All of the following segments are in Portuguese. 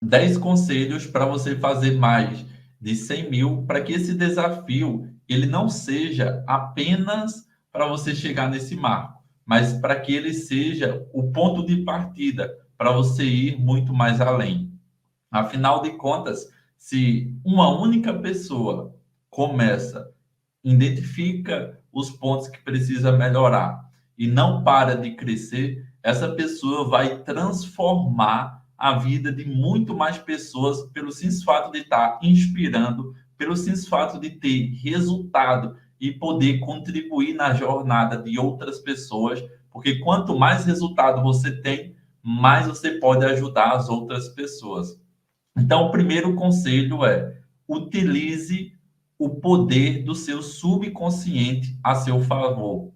10 conselhos para você fazer mais de 100 mil, para que esse desafio ele não seja apenas para você chegar nesse marco, mas para que ele seja o ponto de partida para você ir muito mais além. Afinal de contas, se uma única pessoa começa, identifica os pontos que precisa melhorar e não para de crescer, essa pessoa vai transformar a vida de muito mais pessoas pelo simples fato de estar inspirando, pelo simples fato de ter resultado e poder contribuir na jornada de outras pessoas, porque quanto mais resultado você tem, mais você pode ajudar as outras pessoas. Então, o primeiro conselho é: utilize o poder do seu subconsciente a seu favor.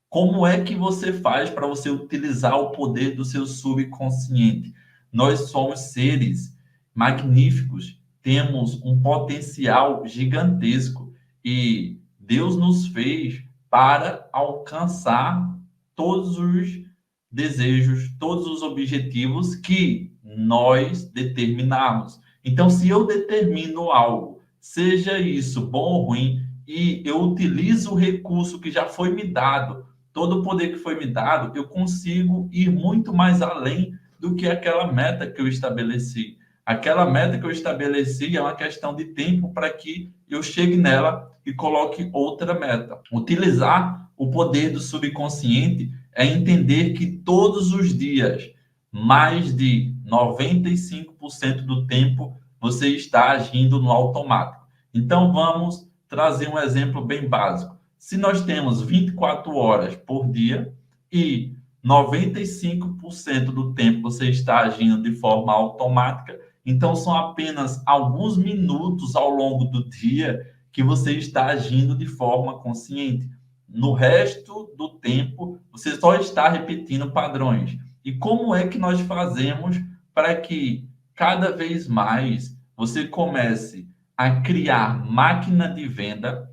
Como é que você faz para você utilizar o poder do seu subconsciente? Nós somos seres magníficos, temos um potencial gigantesco e Deus nos fez para alcançar todos os desejos, todos os objetivos que nós determinarmos. Então, se eu determino algo, seja isso bom ou ruim, e eu utilizo o recurso que já foi me dado, todo o poder que foi me dado, eu consigo ir muito mais além do que aquela meta que eu estabeleci. Aquela meta que eu estabeleci é uma questão de tempo para que eu chegue nela e coloque outra meta. Utilizar o poder do subconsciente é entender que todos os dias, mais de 95% do tempo, você está agindo no automático. Então, vamos trazer um exemplo bem básico. Se nós temos 24 horas por dia e 95% do tempo você está agindo de forma automática, então são apenas alguns minutos ao longo do dia que você está agindo de forma consciente. No resto do tempo, você só está repetindo padrões. E como é que nós fazemos para que cada vez mais você comece a criar máquina de venda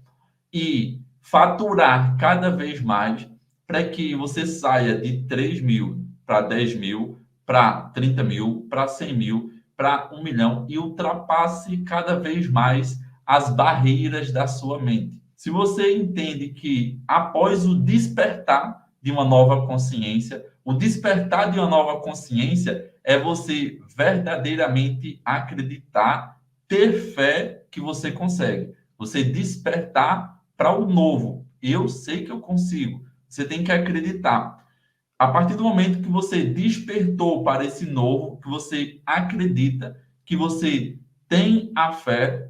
e faturar cada vez mais para que você saia de 3 mil para 10 mil, para 30 mil, para 100 mil, para 1 milhão e ultrapasse cada vez mais as barreiras da sua mente. Se você entende que após o despertar de uma nova consciência, o despertar de uma nova consciência é você verdadeiramente acreditar, ter fé que você consegue. Você despertar para o novo. Eu sei que eu consigo. Você tem que acreditar. A partir do momento que você despertou para esse novo, que você acredita, que você tem a fé,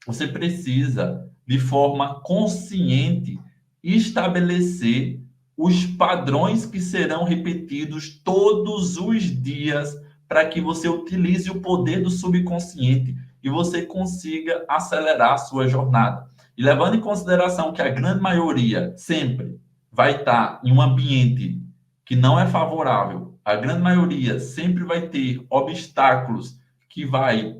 você precisa, de forma consciente, estabelecer os padrões que serão repetidos todos os dias para que você utilize o poder do subconsciente e você consiga acelerar a sua jornada. E levando em consideração que a grande maioria sempre vai estar em um ambiente que não é favorável, a grande maioria sempre vai ter obstáculos que vai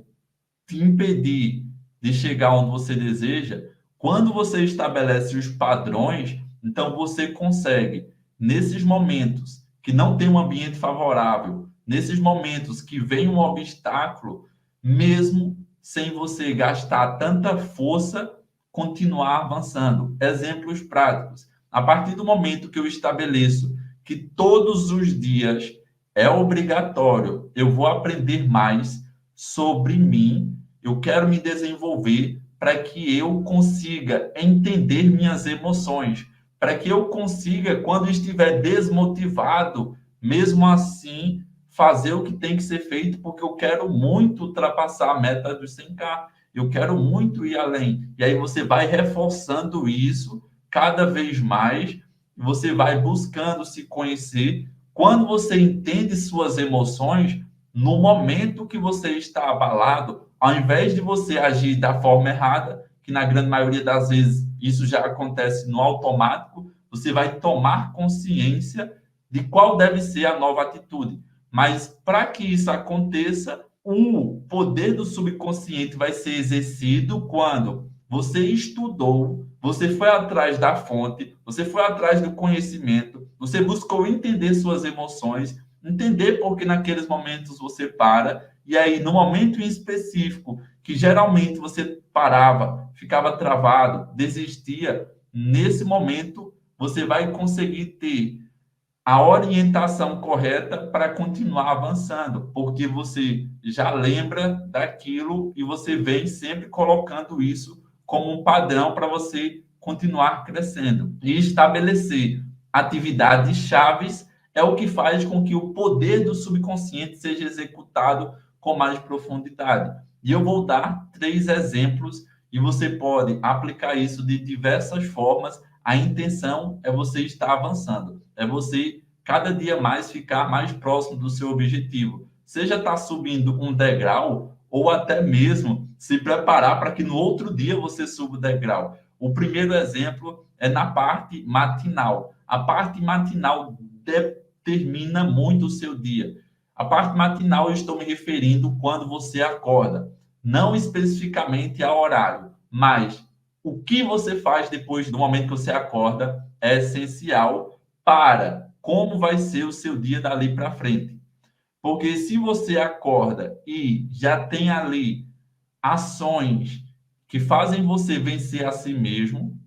te impedir de chegar onde você deseja, quando você estabelece os padrões, então você consegue, nesses momentos que não tem um ambiente favorável, nesses momentos que vem um obstáculo, mesmo sem você gastar tanta força, continuar avançando. Exemplos práticos. A partir do momento que eu estabeleço que todos os dias é obrigatório, eu vou aprender mais sobre mim, eu quero me desenvolver para que eu consiga entender minhas emoções, para que eu consiga, quando estiver desmotivado, mesmo assim, fazer o que tem que ser feito, porque eu quero muito ultrapassar a meta dos 100K, eu quero muito ir além. E aí você vai reforçando isso cada vez mais, você vai buscando se conhecer. Quando você entende suas emoções, no momento que você está abalado, ao invés de você agir da forma errada, que na grande maioria das vezes isso já acontece no automático, você vai tomar consciência de qual deve ser a nova atitude. Mas para que isso aconteça, o poder do subconsciente vai ser exercido quando você estudou, você foi atrás da fonte, você foi atrás do conhecimento, você buscou entender suas emoções, entender por que naqueles momentos você para E aí, no momento em específico, que geralmente você parava, ficava travado, desistia, nesse momento você vai conseguir ter a orientação correta para continuar avançando, porque você já lembra daquilo e você vem sempre colocando isso como um padrão para você continuar crescendo. E estabelecer atividades chaves é o que faz com que o poder do subconsciente seja executado com mais profundidade. E eu vou dar 3 exemplos e você pode aplicar isso de diversas formas. A intenção é você estar avançando, é você cada dia mais ficar mais próximo do seu objetivo. Seja estar subindo um degrau ou até mesmo se preparar para que no outro dia você suba o degrau. O primeiro exemplo é na parte matinal. A parte matinal determina muito o seu dia. A parte matinal eu estou me referindo quando você acorda, não especificamente a horário, mas o que você faz depois do momento que você acorda é essencial para como vai ser o seu dia dali para frente. Porque se você acorda e já tem ali ações que fazem você vencer a si mesmo,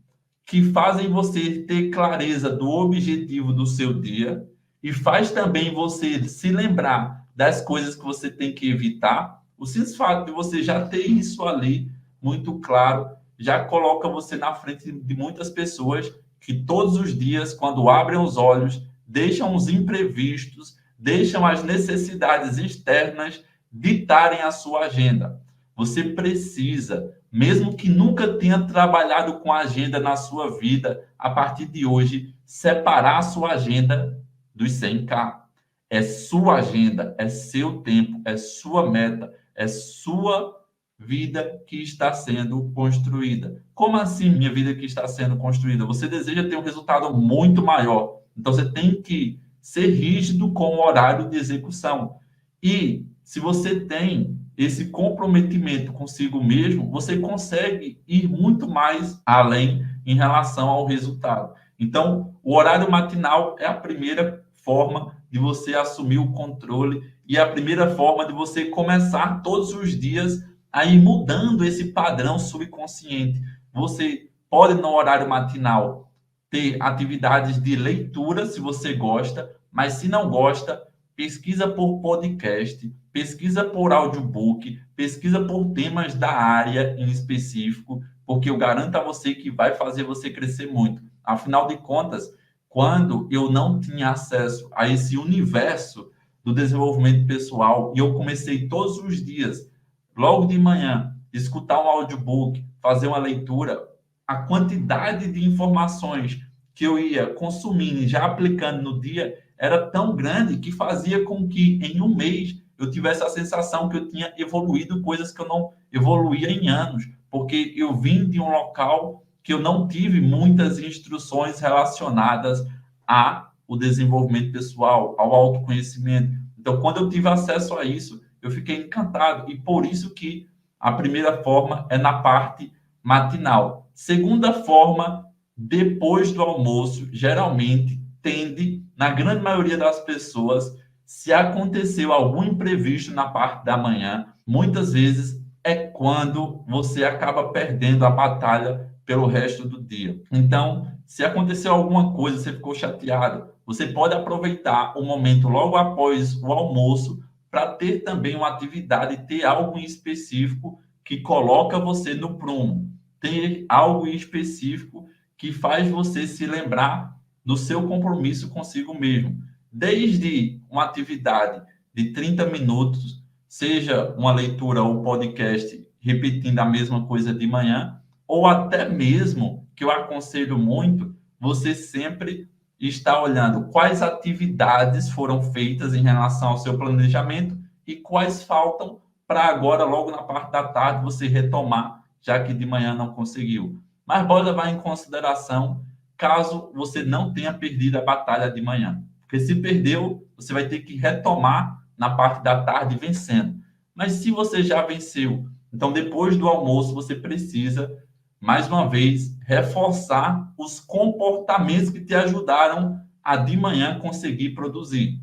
que fazem você ter clareza do objetivo do seu dia e faz também você se lembrar das coisas que você tem que evitar. O simples fato de você já ter isso ali muito claro já coloca você na frente de muitas pessoas que todos os dias, quando abrem os olhos, deixam os imprevistos, deixam as necessidades externas ditarem a sua agenda. Você precisa, mesmo que nunca tenha trabalhado com agenda na sua vida, a partir de hoje, separar a sua agenda dos 100K. É sua agenda, é seu tempo, é sua meta, é sua vida que está sendo construída. Como assim minha vida que está sendo construída? Você deseja ter um resultado muito maior. Então você tem que ser rígido com o horário de execução. E se você tem esse comprometimento consigo mesmo, você consegue ir muito mais além em relação ao resultado. Então, o horário matinal é a primeira forma de você assumir o controle e a primeira forma de você começar todos os dias a ir mudando esse padrão subconsciente. Você pode, no horário matinal, ter atividades de leitura, se você gosta, mas se não gosta, pesquisa por podcast, pesquisa por audiobook, pesquisa por temas da área em específico, porque eu garanto a você que vai fazer você crescer muito. Afinal de contas, quando eu não tinha acesso a esse universo do desenvolvimento pessoal e eu comecei todos os dias, logo de manhã, escutar um audiobook, fazer uma leitura, a quantidade de informações que eu ia consumindo e já aplicando no dia era tão grande que fazia com que em um mês eu tivesse a sensação que eu tinha evoluído coisas que eu não evoluía em anos, porque eu vim de um local que eu não tive muitas instruções relacionadas ao desenvolvimento pessoal, ao autoconhecimento. Então, quando eu tive acesso a isso, eu fiquei encantado. E por isso que a primeira forma é na parte matinal. Segunda forma, depois do almoço, geralmente tende, na grande maioria das pessoas, se aconteceu algum imprevisto na parte da manhã, muitas vezes é quando você acaba perdendo a batalha pelo resto do dia. Então, se aconteceu alguma coisa, você ficou chateado, você pode aproveitar o momento logo após o almoço para ter também uma atividade, ter algo em específico que coloca você no prumo, ter algo em específico que faz você se lembrar do seu compromisso consigo mesmo. Desde uma atividade de 30 minutos, seja uma leitura ou podcast repetindo a mesma coisa de manhã, ou até mesmo, que eu aconselho muito, você sempre está olhando quais atividades foram feitas em relação ao seu planejamento e quais faltam para agora, logo na parte da tarde, você retomar, já que de manhã não conseguiu. Mas pode levar em consideração caso você não tenha perdido a batalha de manhã. Porque se perdeu, você vai ter que retomar na parte da tarde vencendo. Mas se você já venceu, então depois do almoço você precisa, mais uma vez, reforçar os comportamentos que te ajudaram a de manhã conseguir produzir.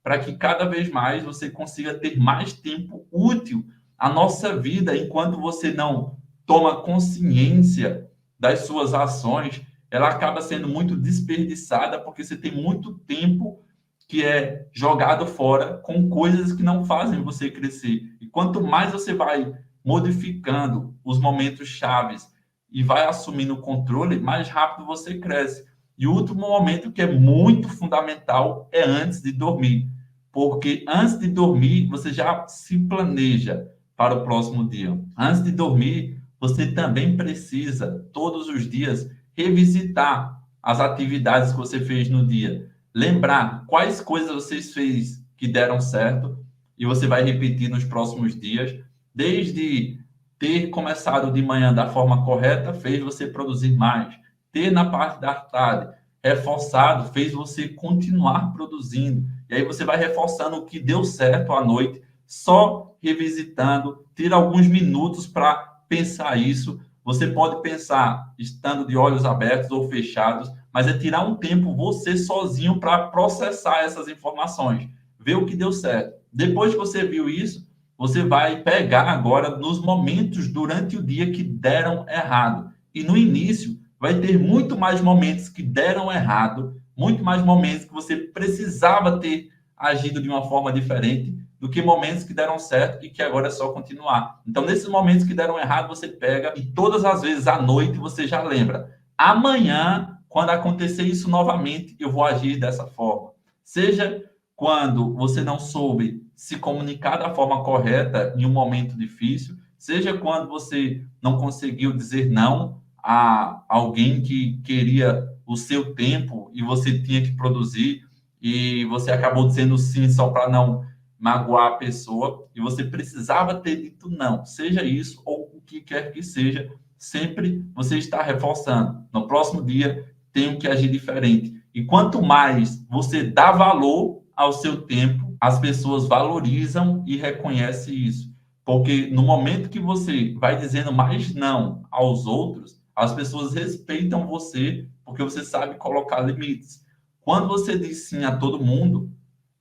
para que cada vez mais você consiga ter mais tempo útil. A nossa vida, enquanto você não toma consciência das suas ações, ela acaba sendo muito desperdiçada, porque você tem muito tempo que é jogado fora com coisas que não fazem você crescer. E quanto mais você vai modificando os momentos chaves e vai assumindo o controle, mais rápido você cresce. E o último momento que é muito fundamental é antes de dormir, porque antes de dormir você já se planeja para o próximo dia. Antes de dormir, você também precisa todos os dias revisitar as atividades que você fez no dia, lembrar quais coisas você fez que deram certo e você vai repetir nos próximos dias, desde ter começado de manhã da forma correta fez você produzir mais, ter na parte da tarde reforçado fez você continuar produzindo, e aí você vai reforçando o que deu certo à noite, só revisitando, ter alguns minutos para pensar isso. Você pode pensar estando de olhos abertos ou fechados, mas é tirar um tempo você sozinho para processar essas informações, ver o que deu certo. Depois que você viu isso, você vai pegar agora nos momentos durante o dia que deram errado. E no início vai ter muito mais momentos que deram errado, muito mais momentos que você precisava ter agido de uma forma diferente do que momentos que deram certo e que agora é só continuar. Então, nesses momentos que deram errado, você pega e todas as vezes à noite você já lembra. Amanhã, quando acontecer isso novamente, eu vou agir dessa forma. Seja quando você não soube se comunicar da forma correta em um momento difícil, seja quando você não conseguiu dizer não a alguém que queria o seu tempo e você tinha que produzir e você acabou dizendo sim só para não magoar a pessoa e você precisava ter dito não, seja isso ou o que quer que seja, sempre você está reforçando. No próximo dia, tenho que agir diferente. E quanto mais você dá valor ao seu tempo, as pessoas valorizam e reconhecem isso. Porque no momento que você vai dizendo mais não aos outros, as pessoas respeitam você porque você sabe colocar limites. Quando você diz sim a todo mundo,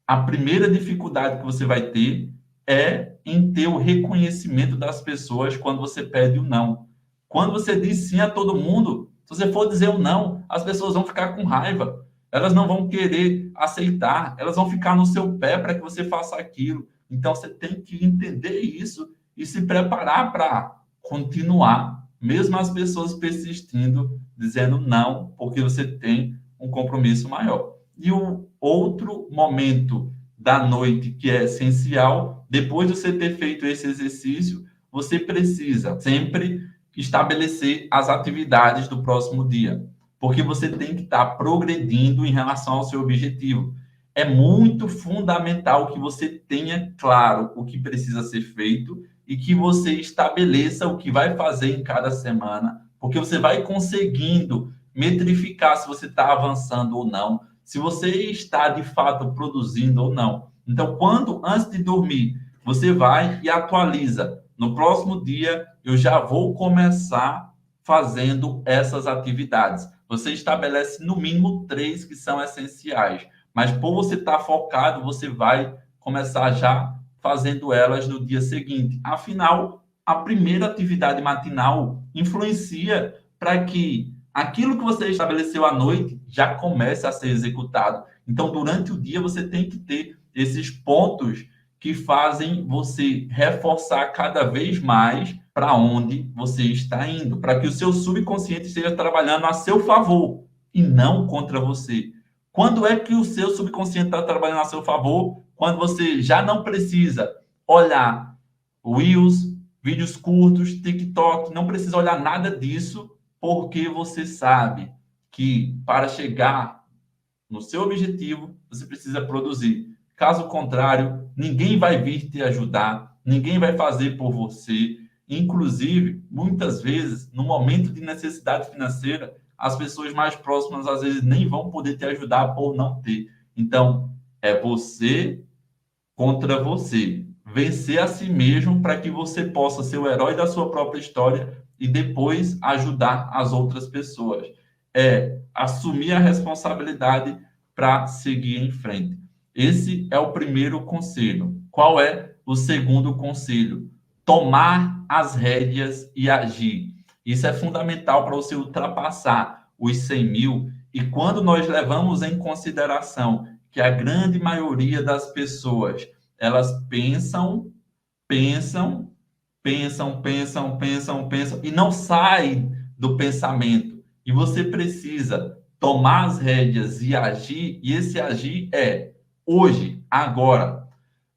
a primeira dificuldade que você vai ter é em ter o reconhecimento das pessoas quando você pede o não. Quando você diz sim a todo mundo, se você for dizer o não, as pessoas vão ficar com raiva. Elas não vão querer aceitar, elas vão ficar no seu pé para que você faça aquilo. Então você tem que entender isso e se preparar para continuar, mesmo as pessoas persistindo, dizendo não, porque você tem um compromisso maior. E o outro momento da noite que é essencial, depois de você ter feito esse exercício, você precisa sempre estabelecer as atividades do próximo dia, porque você tem que estar progredindo em relação ao seu objetivo. É muito fundamental que você tenha claro o que precisa ser feito e que você estabeleça o que vai fazer em cada semana, porque você vai conseguindo metrificar se você está avançando ou não, se você está de fato produzindo ou não. Então, quando antes de dormir, você vai e atualiza. No próximo dia, eu já vou começar fazendo essas atividades. Você estabelece no mínimo 3 que são essenciais, mas por você estar focado, você vai começar já fazendo elas no dia seguinte. Afinal, a primeira atividade matinal influencia para que aquilo que você estabeleceu à noite já comece a ser executado. Então, durante o dia, você tem que ter esses pontos que fazem você reforçar cada vez mais para onde você está indo, para que o seu subconsciente esteja trabalhando a seu favor e não contra você. Quando é que o seu subconsciente está trabalhando a seu favor? Quando você já não precisa olhar Reels, vídeos curtos, TikTok, não precisa olhar nada disso, porque você sabe que para chegar no seu objetivo, você precisa produzir. Caso contrário, ninguém vai vir te ajudar, ninguém vai fazer por você. Inclusive, muitas vezes, no momento de necessidade financeira, as pessoas mais próximas às vezes nem vão poder te ajudar por não ter. Então, é você contra você. Vencer a si mesmo para que você possa ser o herói da sua própria história e depois ajudar as outras pessoas. É assumir a responsabilidade para seguir em frente. Esse é o primeiro conselho. Qual é o segundo conselho? Tomar as rédeas e agir. Isso é fundamental para você ultrapassar os 100 mil. E quando nós levamos em consideração que a grande maioria das pessoas, elas pensam, pensam e não saem do pensamento. E você precisa tomar as rédeas e agir, e esse agir é hoje, agora.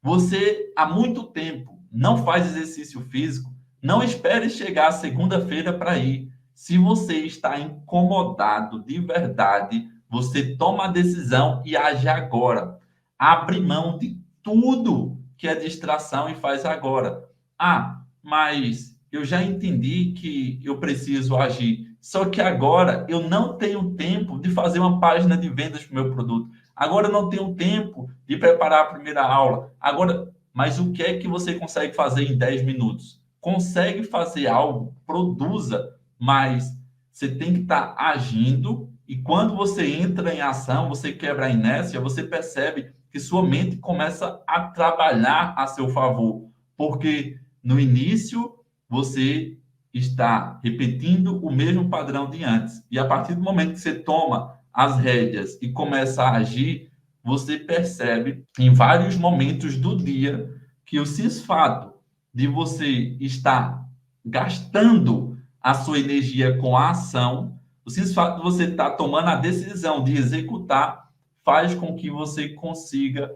Você há muito tempo não faz exercício físico, não espere chegar a segunda-feira para ir. Se você está incomodado de verdade, você toma a decisão e age agora. Abre mão de tudo que é distração e faz agora. Ah, mas eu já entendi que eu preciso agir. Só que agora eu não tenho tempo de fazer uma página de vendas para o meu produto. Agora eu não tenho tempo de preparar a primeira aula. Agora, mas o que é que você consegue fazer em 10 minutos? Consegue fazer algo, produza, mas você tem que estar agindo e quando você entra em ação, você quebra a inércia, você percebe que sua mente começa a trabalhar a seu favor, porque no início você está repetindo o mesmo padrão de antes. E a partir do momento que você toma as rédeas e começa a agir, você percebe em vários momentos do dia que o simples fato de você estar gastando a sua energia com a ação, o simples fato de você estar tomando a decisão de executar, faz com que você consiga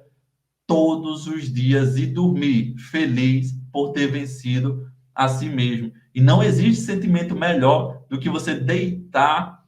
todos os dias e dormir feliz por ter vencido a si mesmo. E não existe sentimento melhor do que você deitar,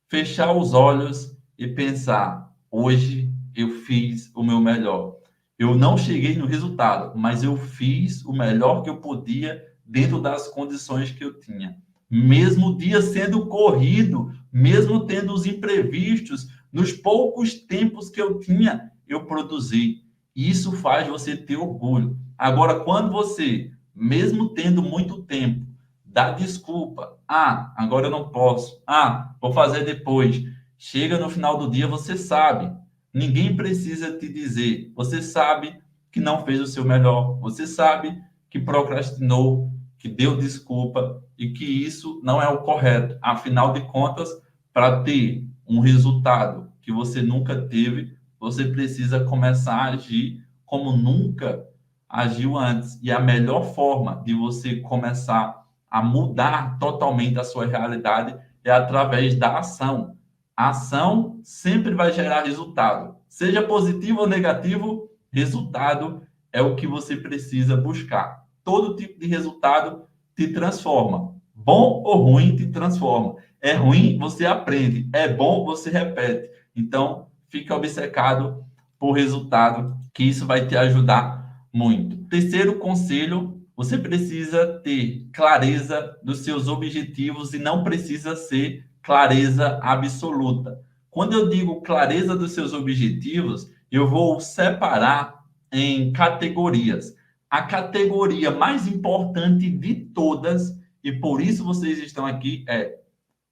fechar os olhos e pensar: hoje eu fiz o meu melhor. Eu não cheguei no resultado, mas eu fiz o melhor que eu podia dentro das condições que eu tinha. Mesmo o dia sendo corrido, mesmo tendo os imprevistos, nos poucos tempos que eu tinha, eu produzi. Isso faz você ter orgulho. Agora, quando você, mesmo tendo muito tempo, dá desculpa. Ah, agora eu não posso. Ah, vou fazer depois. Chega no final do dia, você sabe. Ninguém precisa te dizer. Você sabe que não fez o seu melhor. Você sabe que procrastinou, que deu desculpa e que isso não é o correto. Afinal de contas, para ter um resultado que você nunca teve, você precisa começar a agir como nunca agiu antes. E a melhor forma de você começar a mudar totalmente a sua realidade é através da ação. A ação sempre vai gerar resultado. Seja positivo ou negativo, resultado é o que você precisa buscar. Todo tipo de resultado te transforma. Bom ou ruim te transforma. É ruim, você aprende. É bom, você repete. Então, fica obcecado por resultado, que isso vai te ajudar muito. Terceiro conselho, você precisa ter clareza dos seus objetivos e não precisa ser clareza absoluta. Quando eu digo clareza dos seus objetivos, eu vou separar em categorias. A categoria mais importante de todas, e por isso vocês estão aqui, é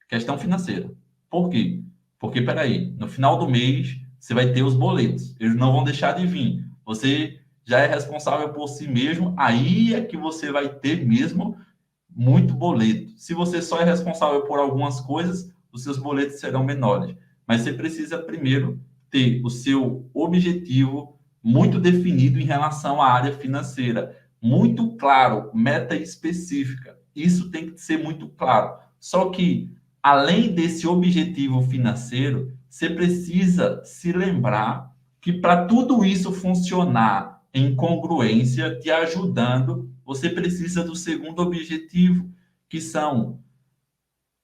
questão financeira. Por quê? Porque, peraí, no final do mês, você vai ter os boletos. Eles não vão deixar de vir. Você já é responsável por si mesmo, aí é que você vai ter mesmo muito boleto. Se você só é responsável por algumas coisas, os seus boletos serão menores. Mas você precisa primeiro ter o seu objetivo muito definido em relação à área financeira. Muito claro, meta específica. Isso tem que ser muito claro. Só que, além desse objetivo financeiro, você precisa se lembrar que para tudo isso funcionar em congruência, te ajudando, você precisa do segundo objetivo, que são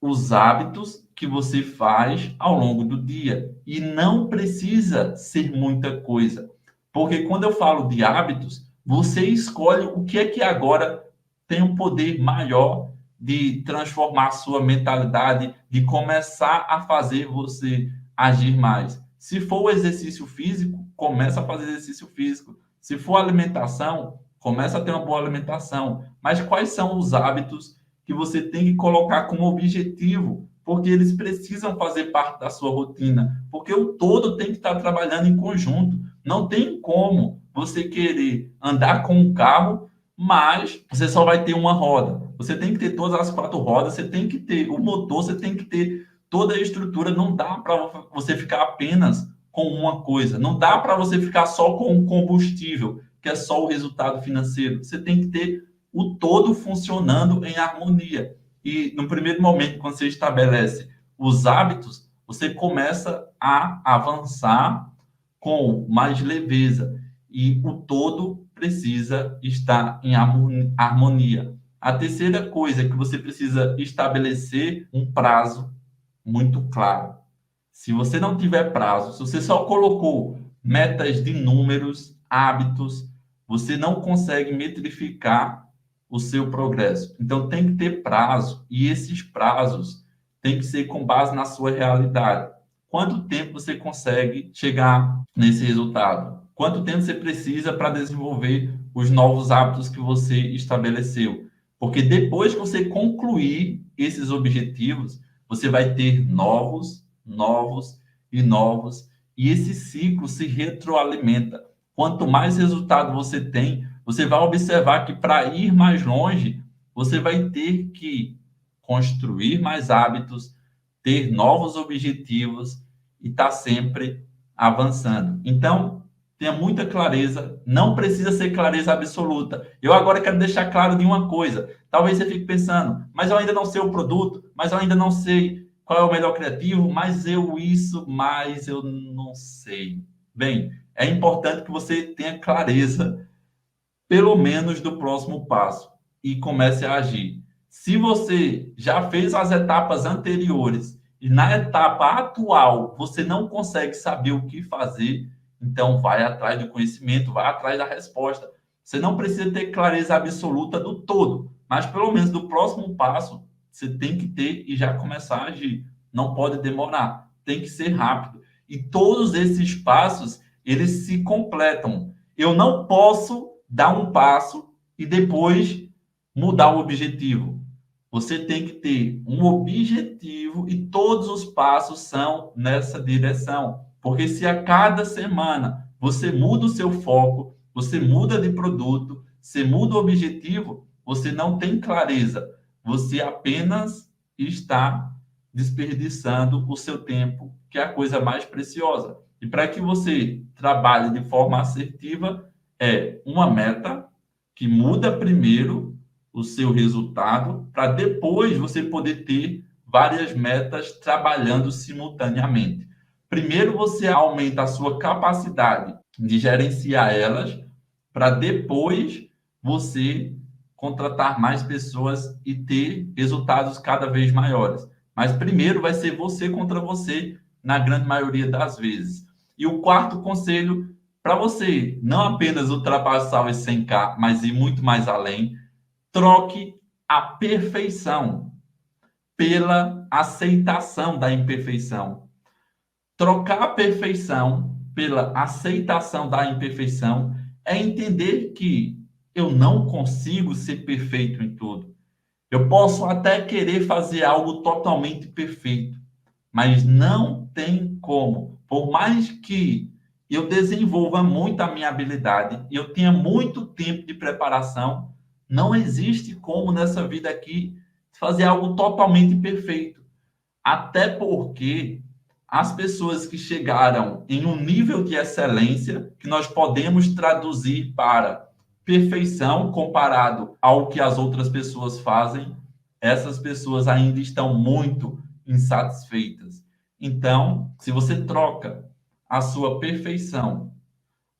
os hábitos que você faz ao longo do dia. E não precisa ser muita coisa. Porque quando eu falo de hábitos, você escolhe o que é que agora tem um poder maior de transformar a sua mentalidade, de começar a fazer você agir mais. Se for o exercício físico, começa a fazer exercício físico. Se for alimentação, começa a ter uma boa alimentação. Mas quais são os hábitos que você tem que colocar como objetivo? Porque eles precisam fazer parte da sua rotina. Porque o todo tem que estar trabalhando em conjunto. Não tem como você querer andar com um carro, mas você só vai ter uma roda. Você tem que ter todas as quatro rodas, você tem que ter o motor, você tem que ter toda a estrutura. Não dá para você ficar apenas com uma coisa. Não dá para você ficar só com o combustível, que é só o resultado financeiro. Você tem que ter o todo funcionando em harmonia. E no primeiro momento, quando você estabelece os hábitos, você começa a avançar com mais leveza. E o todo precisa estar em harmonia. A terceira coisa é que você precisa estabelecer um prazo muito claro. Se você não tiver prazo, se você só colocou metas de números, hábitos, você não consegue metrificar o seu progresso. Então tem que ter prazo, e esses prazos têm que ser com base na sua realidade. Quanto tempo você consegue chegar nesse resultado? Quanto tempo você precisa para desenvolver os novos hábitos que você estabeleceu? Porque depois que você concluir esses objetivos, você vai ter novos, novos e novos, e esse ciclo se retroalimenta. Quanto mais resultado você tem, você vai observar que para ir mais longe, você vai ter que construir mais hábitos, ter novos objetivos e estar sempre avançando. Então, tenha muita clareza, não precisa ser clareza absoluta. Eu agora quero deixar claro de uma coisa. Talvez você fique pensando, mas eu ainda não sei o produto, mas eu ainda não sei qual é o melhor criativo, mas eu não sei. Bem, é importante que você tenha clareza, pelo menos do próximo passo, e comece a agir. Se você já fez as etapas anteriores e na etapa atual você não consegue saber o que fazer, então vai atrás do conhecimento, vai atrás da resposta. Você não precisa ter clareza absoluta do todo, mas pelo menos do próximo passo você tem que ter e já começar a agir. Não pode demorar, tem que ser rápido. E todos esses passos, eles se completam. Eu não posso dar um passo e depois mudar o objetivo. Você tem que ter um objetivo e todos os passos são nessa direção. Porque se a cada semana você muda o seu foco, você muda de produto, você muda o objetivo, você não tem clareza. Você apenas está desperdiçando o seu tempo, que é a coisa mais preciosa. E para que você trabalhe de forma assertiva, é uma meta que muda primeiro o seu resultado, para depois você poder ter várias metas trabalhando simultaneamente. Primeiro você aumenta a sua capacidade de gerenciar elas, para depois você contratar mais pessoas e ter resultados cada vez maiores. Mas primeiro vai ser você contra você, na grande maioria das vezes. E o quarto conselho, para você não apenas ultrapassar os 100K, mas ir muito mais além, troque a perfeição pela aceitação da imperfeição. Trocar a perfeição pela aceitação da imperfeição é entender que eu não consigo ser perfeito em tudo. Eu posso até querer fazer algo totalmente perfeito, mas não tem como. Por mais que eu desenvolva muito a minha habilidade e eu tenha muito tempo de preparação, não existe como nessa vida aqui fazer algo totalmente perfeito. Até porque as pessoas que chegaram em um nível de excelência que nós podemos traduzir para perfeição comparado ao que as outras pessoas fazem, essas pessoas ainda estão muito insatisfeitas. Então, se você troca a sua perfeição,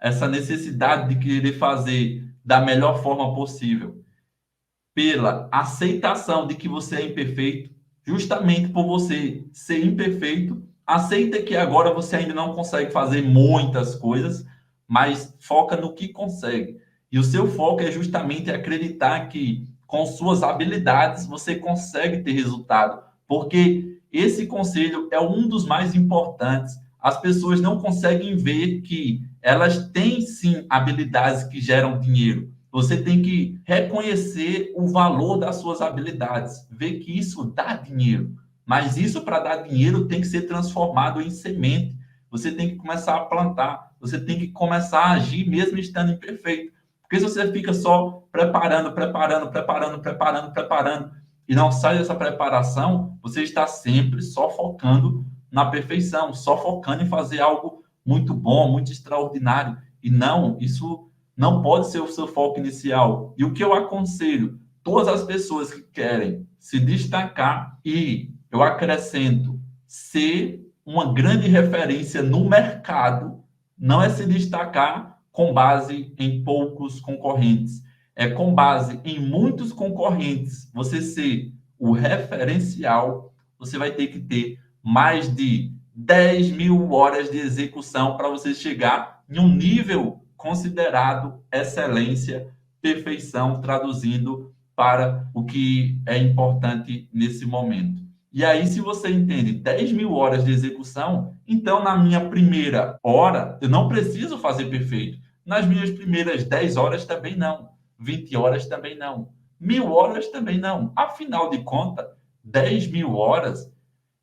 essa necessidade de querer fazer da melhor forma possível, pela aceitação de que você é imperfeito, justamente por você ser imperfeito, aceita que agora você ainda não consegue fazer muitas coisas, mas foca no que consegue. E o seu foco é justamente acreditar que com suas habilidades você consegue ter resultado, porque esse conselho é um dos mais importantes. As pessoas não conseguem ver que elas têm sim habilidades que geram dinheiro. Você tem que reconhecer o valor das suas habilidades, ver que isso dá dinheiro. Mas isso, para dar dinheiro, tem que ser transformado em semente. Você tem que começar a plantar. você tem que começar a agir mesmo estando imperfeito. Porque se você fica só preparando, e não sai dessa preparação, você está sempre só focando na perfeição, só focando em fazer algo muito bom, muito extraordinário. E não, isso não pode ser o seu foco inicial. E o que eu aconselho? Todas as pessoas que querem se destacar e, eu acrescento, ser uma grande referência no mercado, não é se destacar com base em poucos concorrentes, é com base em muitos concorrentes. Você ser o referencial, você vai ter que ter mais de 10.000 horas de execução para você chegar em um nível considerado excelência, perfeição, traduzindo para o que é importante nesse momento. E aí, se você entende 10.000 horas de execução, então na minha primeira hora, eu não preciso fazer perfeito. Nas minhas primeiras 10 horas também não. 20 horas também não. 1.000 horas também não. Afinal de contas, 10.000 horas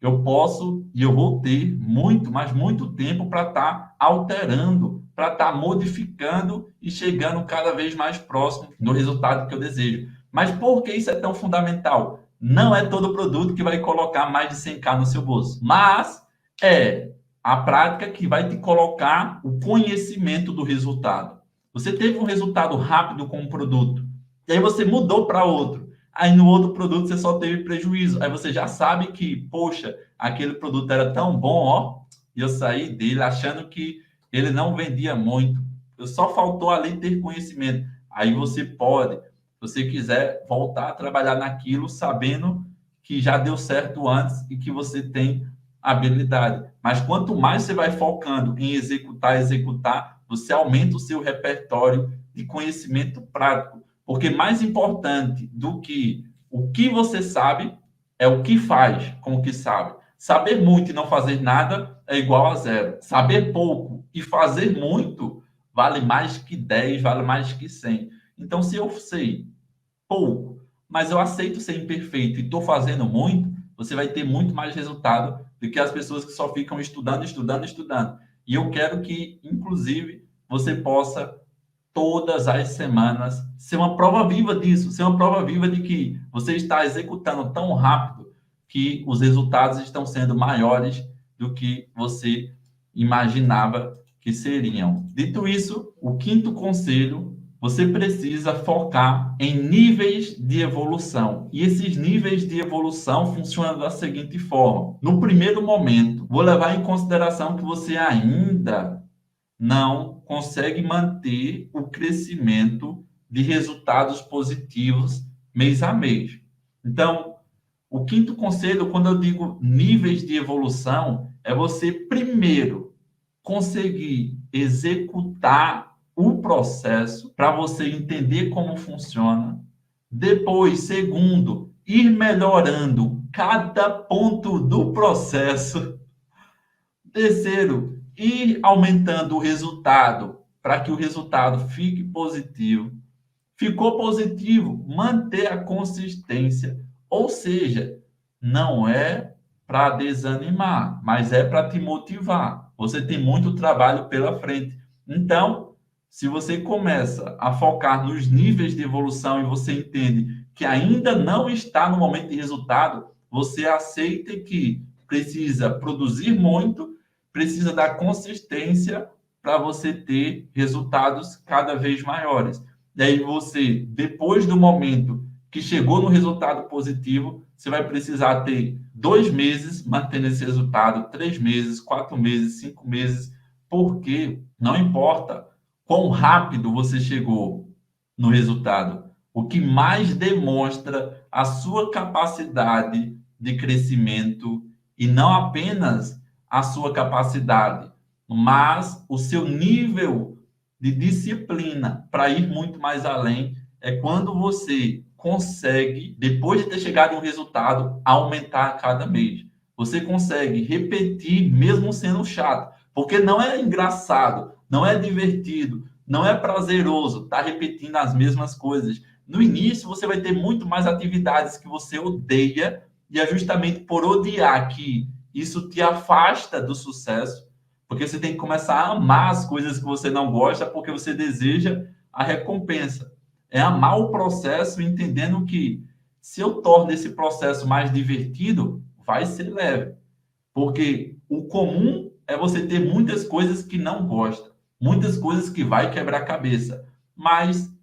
eu posso e eu vou ter muito, mas muito tempo para estar alterando, para estar modificando e chegando cada vez mais próximo do resultado que eu desejo. Mas por que isso é tão fundamental? Não é todo produto que vai colocar mais de 100k no seu bolso, mas é a prática que vai te colocar o conhecimento do resultado. Você teve um resultado rápido com um produto, e aí você mudou para outro. Aí no outro produto você só teve prejuízo. Aí você já sabe que, poxa, aquele produto era tão bom, ó, e eu saí dele achando que ele não vendia muito. Só faltou ali ter conhecimento. Aí você pode, se você quiser, voltar a trabalhar naquilo sabendo que já deu certo antes e que você tem habilidade. Mas quanto mais você vai focando em executar, você aumenta o seu repertório de conhecimento prático. Porque mais importante do que o que você sabe é o que faz com o que sabe. Saber muito e não fazer nada é igual a zero. Saber pouco e fazer muito vale mais que 10, vale mais que 100. Então, se eu sei pouco, mas eu aceito ser imperfeito e estou fazendo muito, você vai ter muito mais resultado do que as pessoas que só ficam estudando. E eu quero que, inclusive, você possa todas as semanas ser uma prova viva disso, ser uma prova viva de que você está executando tão rápido que os resultados estão sendo maiores do que você imaginava que seriam. Dito isso, o quinto conselho, você precisa focar em níveis de evolução. E esses níveis de evolução funcionam da seguinte forma: no primeiro momento, vou levar em consideração que você ainda não consegue manter o crescimento de resultados positivos mês a mês. Então, o quinto conselho, quando eu digo níveis de evolução, é você primeiro conseguir executar o processo para você entender como funciona. Depois, segundo, ir melhorando cada ponto do processo. Terceiro, ir aumentando o resultado para que o resultado fique positivo. Ficou positivo, manter a consistência. Ou seja, não é para desanimar, mas é para te motivar. Você tem muito trabalho pela frente. Então, se você começa a focar nos níveis de evolução e você entende que ainda não está no momento de resultado, você aceita que precisa produzir muito, precisa dar consistência para você ter resultados cada vez maiores. E aí você, depois do momento que chegou no resultado positivo, você vai precisar ter 2 meses mantendo esse resultado, 3 meses, 4 meses, 5 meses, porque não importa quão rápido você chegou no resultado, o que mais demonstra a sua capacidade de crescimento e não apenas a sua capacidade, mas o seu nível de disciplina para ir muito mais além é quando você consegue, depois de ter chegado em um resultado, aumentar a cada mês. Você consegue repetir mesmo sendo chato, porque não é engraçado, não é divertido, não é prazeroso estar repetindo as mesmas coisas. No início, você vai ter muito mais atividades que você odeia, e é justamente por odiar que isso te afasta do sucesso. Porque você tem que começar a amar as coisas que você não gosta porque você deseja a recompensa. É amar o processo, entendendo que se eu torno esse processo mais divertido, vai ser leve. Porque o comum é você ter muitas coisas que não gosta, muitas coisas que vai quebrar a cabeça. Mas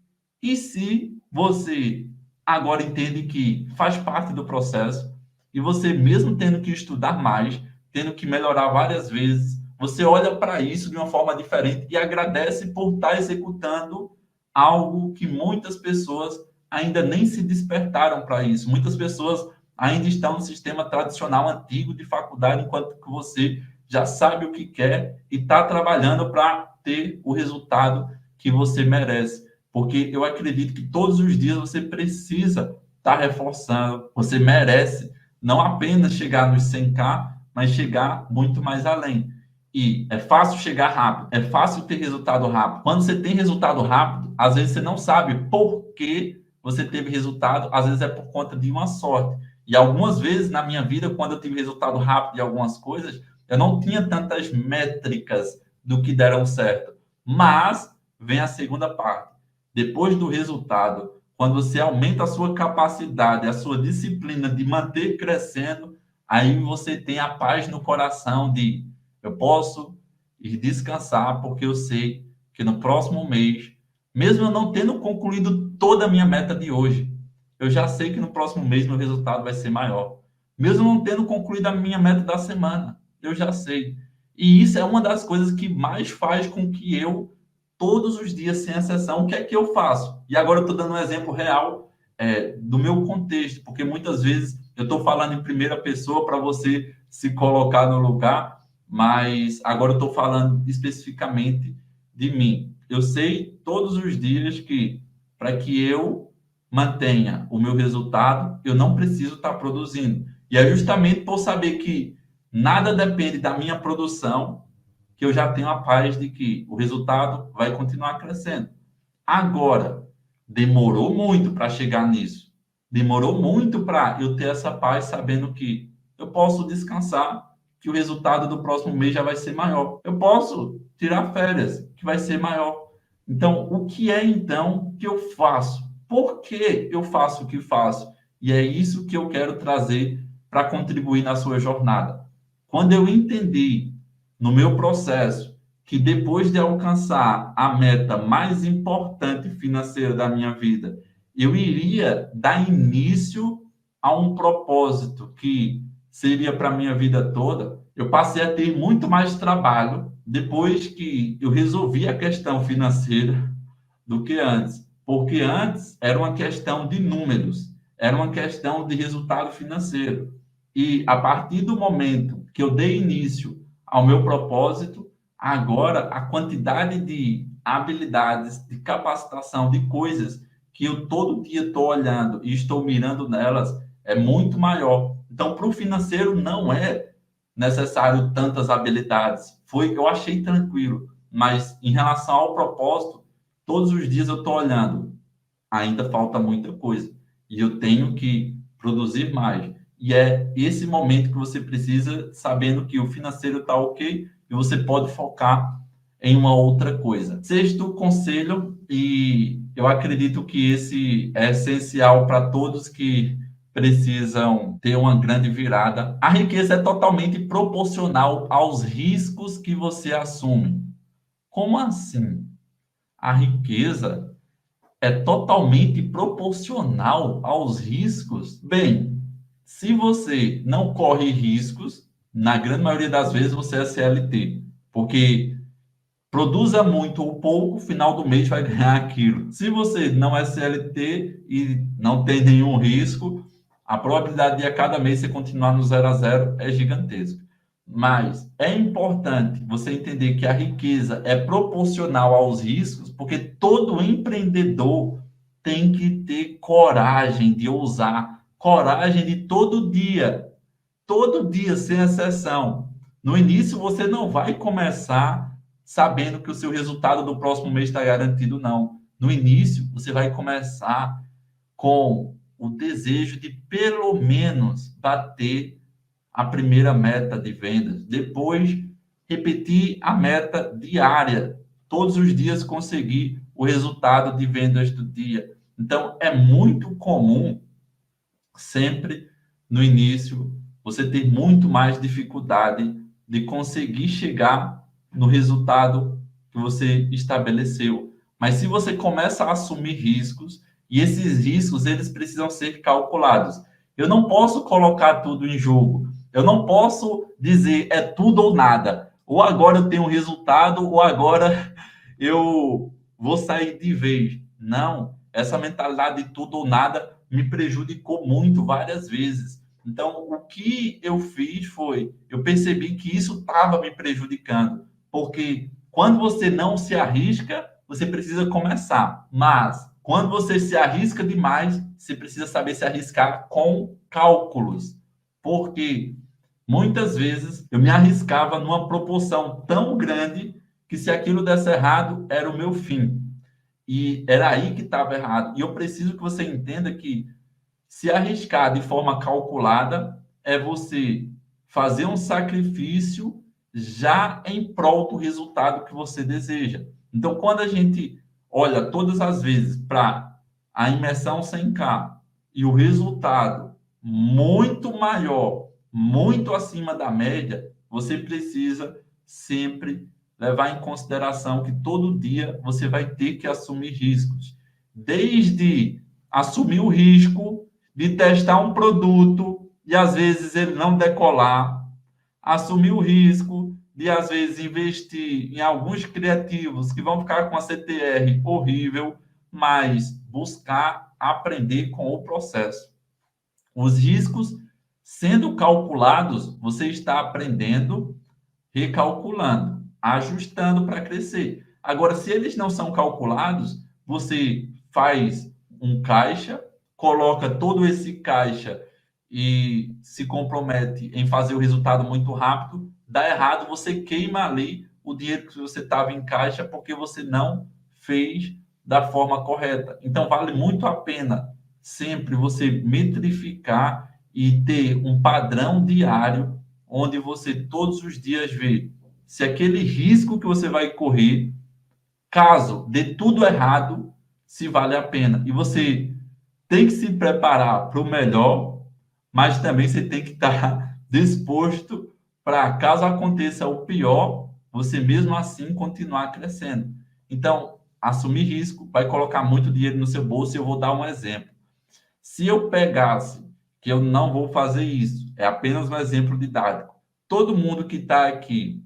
e se você agora entende que faz parte do processo e você mesmo tendo que estudar mais, tendo que melhorar várias vezes, você olha para isso de uma forma diferente e agradece por estar executando algo que muitas pessoas ainda nem se despertaram para isso. Muitas pessoas ainda estão no sistema tradicional antigo de faculdade, enquanto que você já sabe o que quer e está trabalhando para ter o resultado que você merece. Porque eu acredito que todos os dias você precisa estar reforçando, você merece não apenas chegar nos 100K, mas chegar muito mais além. E é fácil chegar rápido, é fácil ter resultado rápido. Quando você tem resultado rápido, às vezes você não sabe por que você teve resultado, às vezes é por conta de uma sorte. E algumas vezes na minha vida, quando eu tive resultado rápido de algumas coisas, eu não tinha tantas métricas do que deram certo. Mas vem a segunda parte. Depois do resultado, quando você aumenta a sua capacidade, a sua disciplina de manter crescendo, aí você tem a paz no coração de eu posso ir descansar porque eu sei que no próximo mês, mesmo eu não tendo concluído toda a minha meta de hoje, eu já sei que no próximo mês meu resultado vai ser maior. Mesmo não tendo concluído a minha meta da semana, eu já sei. E isso é uma das coisas que mais faz com que eu, todos os dias, sem exceção, o que é que eu faço? E agora eu estou dando um exemplo real do meu contexto, porque muitas vezes eu estou falando em primeira pessoa para você se colocar no lugar, mas agora eu estou falando especificamente de mim. Eu sei todos os dias que para que eu mantenha o meu resultado, eu não preciso estar produzindo. E é justamente por saber que nada depende da minha produção que eu já tenho a paz de que o resultado vai continuar crescendo. Agora, demorou muito para chegar nisso. Demorou muito para eu ter essa paz sabendo que eu posso descansar, que o resultado do próximo mês já vai ser maior. Eu posso tirar férias, que vai ser maior. Então, o que é então que eu faço? Por que eu faço o que faço? E é isso que eu quero trazer para contribuir na sua jornada. Quando eu entendi no meu processo que depois de alcançar a meta mais importante financeira da minha vida, eu iria dar início a um propósito que seria para a minha vida toda, eu passei a ter muito mais trabalho depois que eu resolvi a questão financeira do que antes. Porque antes era uma questão de números, era uma questão de resultado financeiro. E a partir do momento que eu dei início ao meu propósito, agora a quantidade de habilidades, de capacitação, de coisas que eu todo dia estou olhando e estou mirando nelas é muito maior. Então, para o financeiro não é necessário tantas habilidades. Eu achei tranquilo, mas em relação ao propósito, todos os dias eu estou olhando, ainda falta muita coisa e eu tenho que produzir mais. E é esse momento que você precisa, sabendo que o financeiro está ok e você pode focar em uma outra coisa. Sexto conselho, e eu acredito que esse é essencial para todos que precisam ter uma grande virada. A riqueza é totalmente proporcional aos riscos que você assume. Como assim? A riqueza é totalmente proporcional aos riscos? Bem, se você não corre riscos, na grande maioria das vezes você é CLT, porque produza muito ou pouco, final do mês vai ganhar aquilo. Se você não é CLT e não tem nenhum risco, a probabilidade de a cada mês você continuar no 0 a 0 é gigantesca. Mas é importante você entender que a riqueza é proporcional aos riscos, porque todo empreendedor tem que ter coragem de ousar, coragem de todo dia, sem exceção. No início, você não vai começar sabendo que o seu resultado do próximo mês está garantido, não. No início, você vai começar com o desejo de, pelo menos, bater a primeira meta de vendas. Depois, repetir a meta diária, todos os dias conseguir o resultado de vendas do dia. Então, é muito comum, sempre no início, você ter muito mais dificuldade de conseguir chegar no resultado que você estabeleceu. Mas se você começa a assumir riscos, e esses riscos eles precisam ser calculados. Eu não posso colocar tudo em jogo. Eu não posso dizer é tudo ou nada. Ou agora eu tenho um resultado, ou agora eu vou sair de vez. Não, essa mentalidade de tudo ou nada me prejudicou muito várias vezes. Então, o que eu fiz foi, eu percebi que isso estava me prejudicando, porque quando você não se arrisca, você precisa começar. Mas quando você se arrisca demais, você precisa saber se arriscar com cálculos, porque muitas vezes eu me arriscava numa proporção tão grande que se aquilo desse errado, era o meu fim. E era aí que estava errado. E eu preciso que você entenda que se arriscar de forma calculada é você fazer um sacrifício já em prol do resultado que você deseja. Então, quando a gente olha todas as vezes para a imersão 100K e o resultado muito maior, muito acima da média, você precisa sempre levar em consideração que todo dia você vai ter que assumir riscos. Desde assumir o risco de testar um produto e às vezes ele não decolar, assumir o risco de às vezes investir em alguns criativos que vão ficar com a CTR horrível, mas buscar aprender com o processo. Os riscos sendo calculados, você está aprendendo, recalculando, ajustando para crescer. Agora, se eles não são calculados, você faz um caixa, coloca todo esse caixa e se compromete em fazer o resultado muito rápido, dá errado, você queima ali o dinheiro que você estava em caixa porque você não fez da forma correta. Então, vale muito a pena sempre você metrificar e ter um padrão diário onde você todos os dias vê se aquele risco que você vai correr, caso dê tudo errado, se vale a pena. E você tem que se preparar para o melhor, mas também você tem que estar disposto para, caso aconteça o pior, você mesmo assim continuar crescendo. Então, assumir risco vai colocar muito dinheiro no seu bolso. E eu vou dar um exemplo. Se eu pegasse, que eu não vou fazer isso, é apenas um exemplo didático, todo mundo que está aqui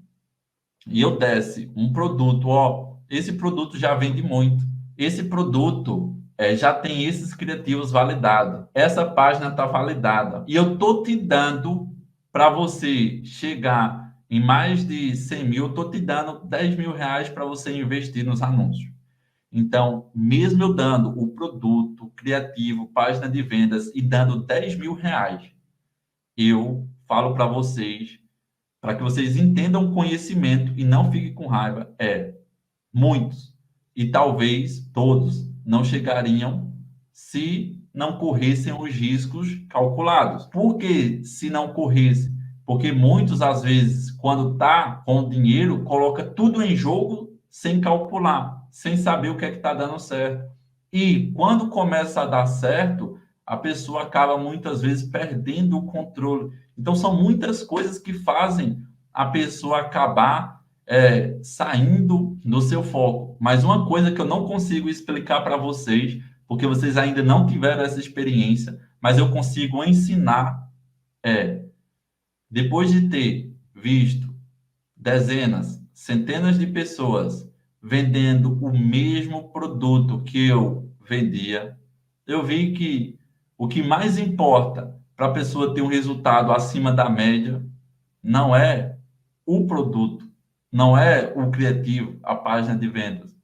e eu desse um produto, ó, esse produto já vende muito, esse produto já tem esses criativos validados, essa página está validada, e eu tô te dando para você chegar em mais de 100 mil, eu tô te dando 10 mil reais para você investir nos anúncios. Então, mesmo eu dando o produto criativo, página de vendas e dando 10 mil reais, eu falo para vocês, para que vocês entendam o conhecimento e não fiquem com raiva, muitos, e talvez todos, não chegariam se não corressem os riscos calculados. Por que se não corresse? Porque muitos, às vezes, quando está com o dinheiro, coloca tudo em jogo sem calcular, sem saber o que é que está dando certo. E quando começa a dar certo, a pessoa acaba muitas vezes perdendo o controle. Então, são muitas coisas que fazem a pessoa acabar saindo do seu foco. Mas uma coisa que eu não consigo explicar para vocês, porque vocês ainda não tiveram essa experiência, mas eu consigo ensinar, depois de ter visto dezenas, centenas de pessoas vendendo o mesmo produto que eu vendia, eu vi que o que mais importa para a pessoa ter um resultado acima da média não é o produto, não é o criativo, a página de vendas.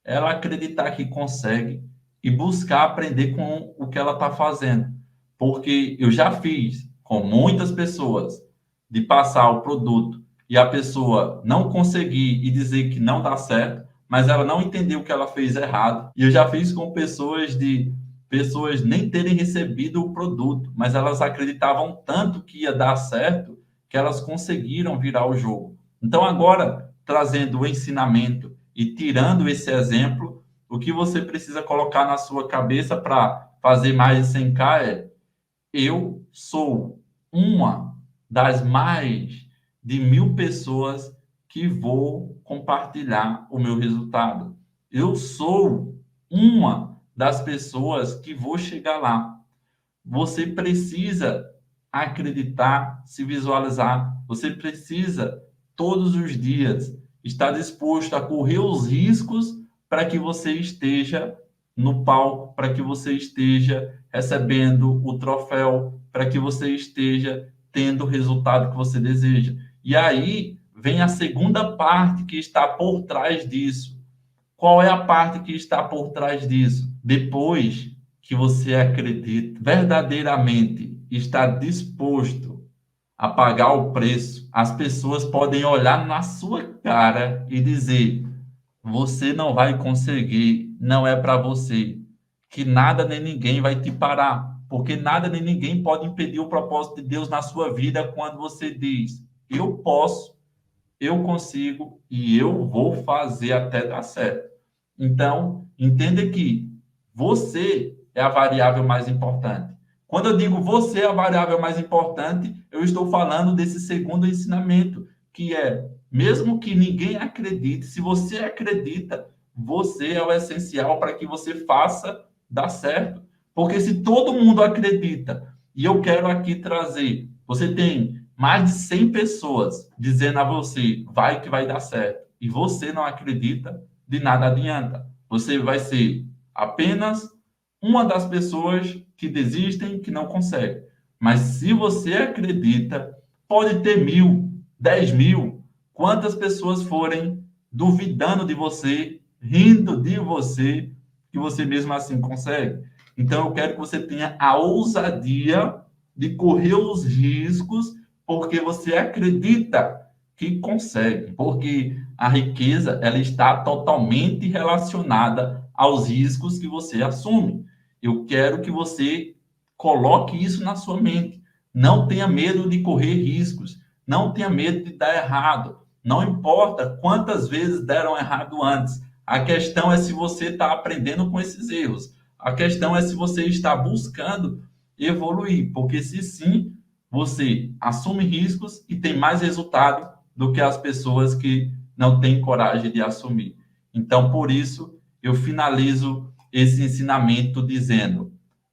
Ela acreditar que consegue e buscar aprender com o que ela está fazendo. Porque eu já fiz com muitas pessoas de passar o produto e a pessoa não conseguir e dizer que não dá certo, mas ela não entendeu o que ela fez errado. E eu já fiz com pessoas nem terem recebido o produto, mas elas acreditavam tanto que ia dar certo que elas conseguiram virar o jogo. Então, agora, trazendo o ensinamento e tirando esse exemplo, o que você precisa colocar na sua cabeça para fazer mais de 100K é: eu sou uma das mais de 1.000 pessoas que vou compartilhar o meu resultado. Eu sou uma das pessoas que vou chegar lá. Você precisa acreditar, se visualizar. Você precisa, todos os dias, estar disposto a correr os riscos para que você esteja no palco, para que você esteja recebendo o troféu, para que você esteja tendo o resultado que você deseja. E aí vem a segunda parte que está por trás disso. Qual é a parte que está por trás disso? Depois que você acredita verdadeiramente, está disposto a pagar o preço, as pessoas podem olhar na sua cara e dizer: você não vai conseguir, não é para você. Que nada nem ninguém vai te parar, porque nada nem ninguém pode impedir o propósito de Deus na sua vida quando você diz: eu posso, eu consigo e eu vou fazer até dar certo. Então, entenda que você é a variável mais importante. Quando eu digo você é a variável mais importante, eu estou falando desse segundo ensinamento, que é, mesmo que ninguém acredite, se você acredita, você é o essencial para que você faça dar certo. Porque se todo mundo acredita, e eu quero aqui trazer, você tem mais de 100 pessoas dizendo a você, vai que vai dar certo, e você não acredita, de nada adianta. Você vai ser apenas uma das pessoas que desistem, que não conseguem. Mas se você acredita, pode ter 1.000, 10.000, quantas pessoas forem duvidando de você, rindo de você, que você mesmo assim consegue. Então eu quero que você tenha a ousadia de correr os riscos, porque você acredita que consegue, porque a riqueza ela está totalmente relacionada aos riscos que você assume. Eu quero que você coloque isso na sua mente. Não tenha medo de correr riscos, não tenha medo de dar errado. Não importa quantas vezes deram errado antes. A questão é se você está aprendendo com esses erros. A questão é se você está buscando evoluir, porque se sim, você assume riscos e tem mais resultado do que as pessoas que não têm coragem de assumir. Então, por isso, eu finalizo esse ensinamento dizendo: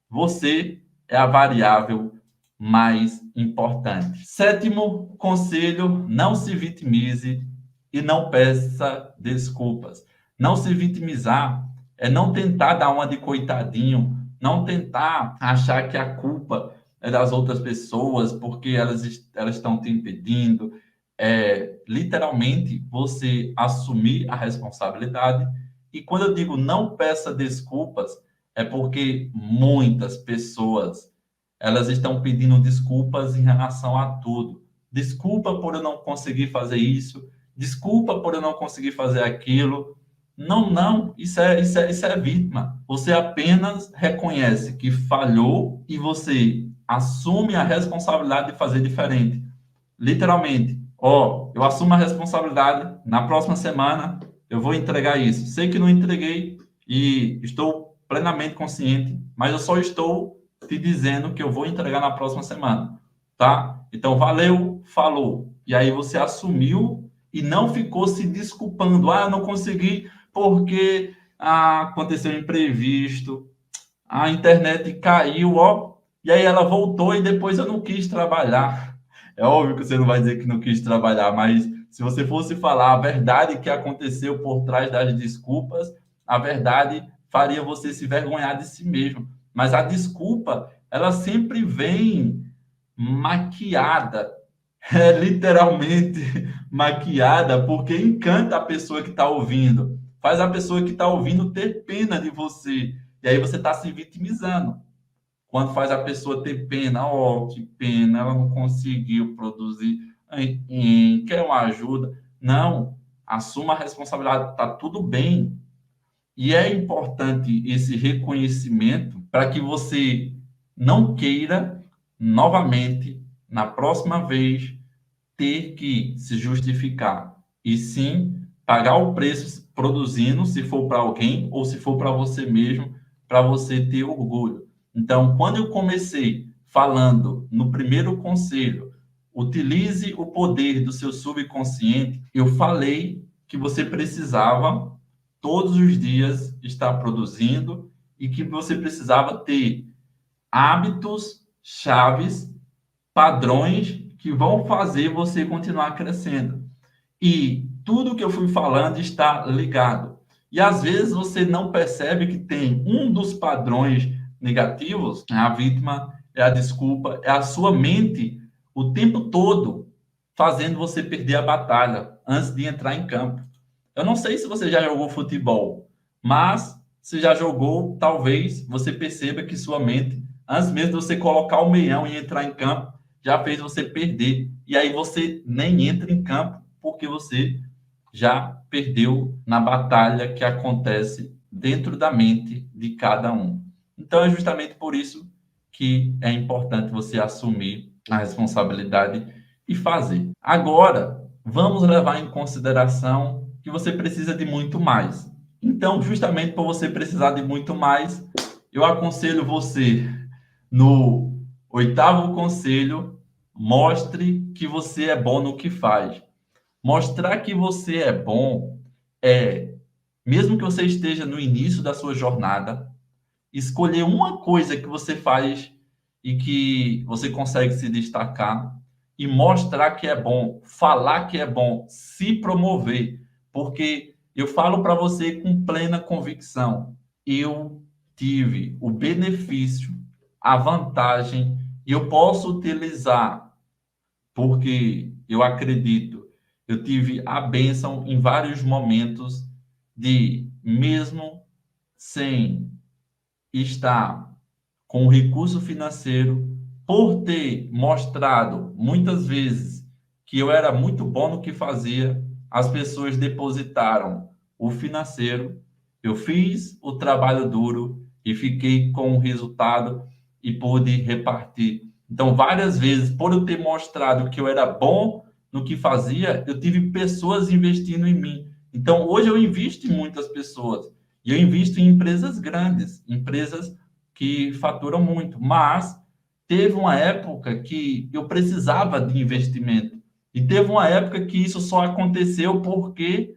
você é a variável mais importante. Sétimo conselho: não se vitimize e não peça desculpas. Não se vitimizar é não tentar dar uma de coitadinho, não tentar achar que a culpa é das outras pessoas porque elas estão te impedindo. É literalmente você assumir a responsabilidade. E quando eu digo não peça desculpas, é porque muitas pessoas elas estão pedindo desculpas em relação a tudo. Desculpa por eu não conseguir fazer isso, desculpa por eu não conseguir fazer aquilo. Não, não, isso é vítima. Você apenas reconhece que falhou e você assume a responsabilidade de fazer diferente. Literalmente, ó, eu assumo a responsabilidade, na próxima semana eu vou entregar isso. Sei que não entreguei e estou plenamente consciente, mas eu só estou te dizendo que eu vou entregar na próxima semana, tá? Então, valeu, falou. E aí você assumiu e não ficou se desculpando. Ah, eu não consegui porque aconteceu um imprevisto, a internet caiu, ó, e aí ela voltou e depois eu não quis trabalhar. É óbvio que você não vai dizer que não quis trabalhar, mas se você fosse falar a verdade que aconteceu por trás das desculpas, a verdade faria você se vergonhar de si mesmo. Mas a desculpa, ela sempre vem maquiada, é literalmente maquiada, porque encanta a pessoa que está ouvindo, faz a pessoa que está ouvindo ter pena de você. E aí você está se vitimizando. Quando faz a pessoa ter pena, ó, oh, que pena, ela não conseguiu produzir, quer uma ajuda. Não, assuma a responsabilidade, está tudo bem. E é importante esse reconhecimento para que você não queira novamente, na próxima vez, ter que se justificar, e sim pagar o preço produzindo, se for para alguém ou se for para você mesmo, para você ter orgulho. Então, quando eu comecei falando no primeiro conselho, utilize o poder do seu subconsciente, eu falei que você precisava todos os dias estar produzindo e que você precisava ter hábitos chaves, padrões que vão fazer você continuar crescendo. E tudo que eu fui falando está ligado. E às vezes você não percebe que tem um dos padrões negativos, é a vítima, é a desculpa, é a sua mente o tempo todo fazendo você perder a batalha antes de entrar em campo. Eu não sei se você já jogou futebol, mas se já jogou, talvez você perceba que sua mente, antes mesmo de você colocar o meião e entrar em campo, já fez você perder. E aí você nem entra em campo porque você já perdeu na batalha que acontece dentro da mente de cada um. Então é justamente por isso que é importante você assumir a responsabilidade e fazer. Agora, vamos levar em consideração que você precisa de muito mais. Então, justamente por você precisar de muito mais, eu aconselho você no oitavo conselho, mostre que você é bom no que faz. Mostrar que você é bom é, mesmo que você esteja no início da sua jornada, escolher uma coisa que você faz e que você consegue se destacar e mostrar que é bom, falar que é bom, se promover, porque eu falo para você com plena convicção, eu tive o benefício, a vantagem, e eu posso utilizar, porque eu acredito, eu tive a bênção em vários momentos de, mesmo sem estar com o recurso financeiro, por ter mostrado muitas vezes que eu era muito bom no que fazia, as pessoas depositaram o financeiro, eu fiz o trabalho duro e fiquei com o resultado e pude repartir. Então, várias vezes, por eu ter mostrado que eu era bom no que fazia, eu tive pessoas investindo em mim. Então, hoje eu invisto em muitas pessoas. E eu invisto em empresas grandes, empresas que faturam muito. Mas teve uma época que eu precisava de investimento. E teve uma época que isso só aconteceu porque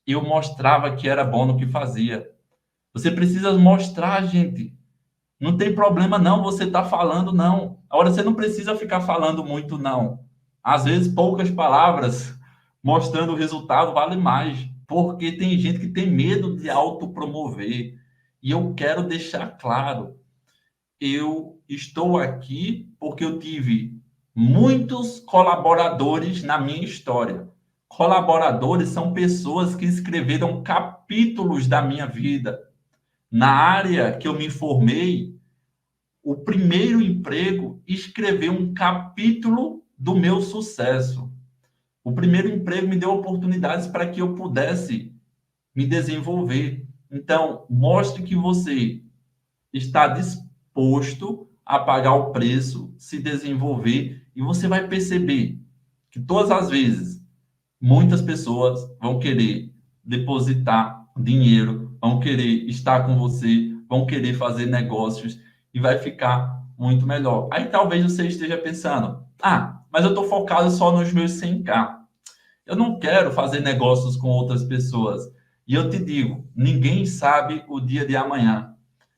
eu mostrava que era bom no que fazia. Você precisa mostrar, gente. Não tem problema não você tá falando não. Agora você não precisa ficar falando muito não. Às vezes poucas palavras mostrando o resultado vale mais, porque tem gente que tem medo de autopromover. E eu quero deixar claro, eu estou aqui porque eu tive muitos colaboradores na minha história. Colaboradores são pessoas que escreveram capítulos da minha vida. Na área que eu me formei, o primeiro emprego escreveu um capítulo do meu sucesso. O primeiro emprego me deu oportunidades para que eu pudesse me desenvolver. Então, mostre que você está disposto a pagar o preço, se desenvolver, e você vai perceber que todas as vezes muitas pessoas vão querer depositar dinheiro, vão querer estar com você, vão querer fazer negócios e vai ficar muito melhor. Aí talvez você esteja pensando: ah, mas eu estou focado só nos meus 100K. Eu não quero fazer negócios com outras pessoas. E eu te digo, ninguém sabe o dia de amanhã.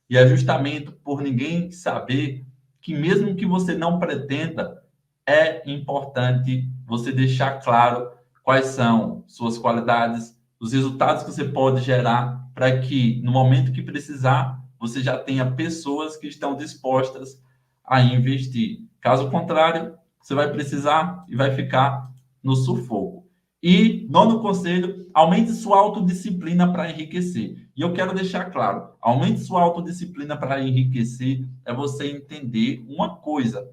E é justamente por ninguém saber que, mesmo que você não pretenda, é importante você deixar claro quais são suas qualidades, os resultados que você pode gerar, para que, no momento que precisar, você já tenha pessoas que estão dispostas a investir. Caso contrário, você vai precisar e vai ficar no sufoco. E, nono conselho, aumente sua autodisciplina para enriquecer. E eu quero deixar claro, aumente sua autodisciplina para enriquecer é você entender uma coisa.